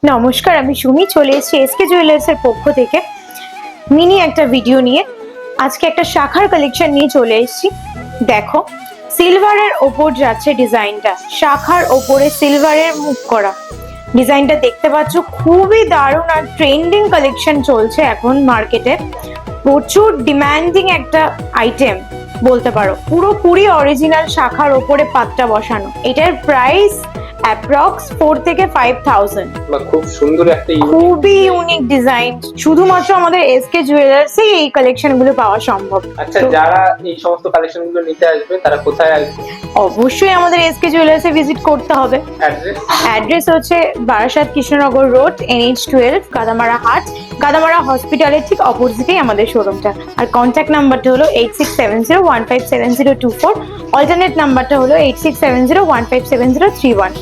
নমস্কার, আমি সুমি চলে এসেছি এসকে জুয়েলার্স এর পক্ষ থেকে মিনি একটা ভিডিও নিয়ে। আজকে একটা শাখার কালেকশন নিয়ে চলে এসেছি। দেখো, সিলভারের ওপর যাচ্ছে ডিজাইনটা, শাখার ওপরে সিলভারের মুখ করা ডিজাইনটা দেখতে পাচ্ছ, খুবই দারুণ আর ট্রেন্ডিং কালেকশন চলছে এখন মার্কেটে। প্রচুর ডিমান্ডিং একটা আইটেম বলতে পারো, পুরোপুরি অরিজিনাল শাখার ওপরে পাতটা বসানো। এটার প্রাইস অ্যাপ্রক্স 4 থেকে 5,000। খুব সুন্দর একটা খুবই ইউনিক ডিজাইন, শুধুমাত্র আমাদের এসকে জুয়েলার্সে এই কালেকশন গুলো পাওয়া সম্ভব। আচ্ছা, যারা এই সমস্ত কালেকশন গুলো নিতে আসবে তারা কোথায় আসবে? অবশ্যই আমাদের এসকে জুয়েলার্সে ভিজিট করতে হবে। অ্যাড্রেস হচ্ছে বারাসাত কৃষ্ণনগর রোড, NH12, গাদামারা হাট, গাদামারা হসপিটালের ঠিক অপোজিটেই আমাদের শোরুমটা। আর কন্ট্যাক্ট নাম্বারটা হলো 8670157024। অল্টারনেট নাম্বারটা হলো 8670157031।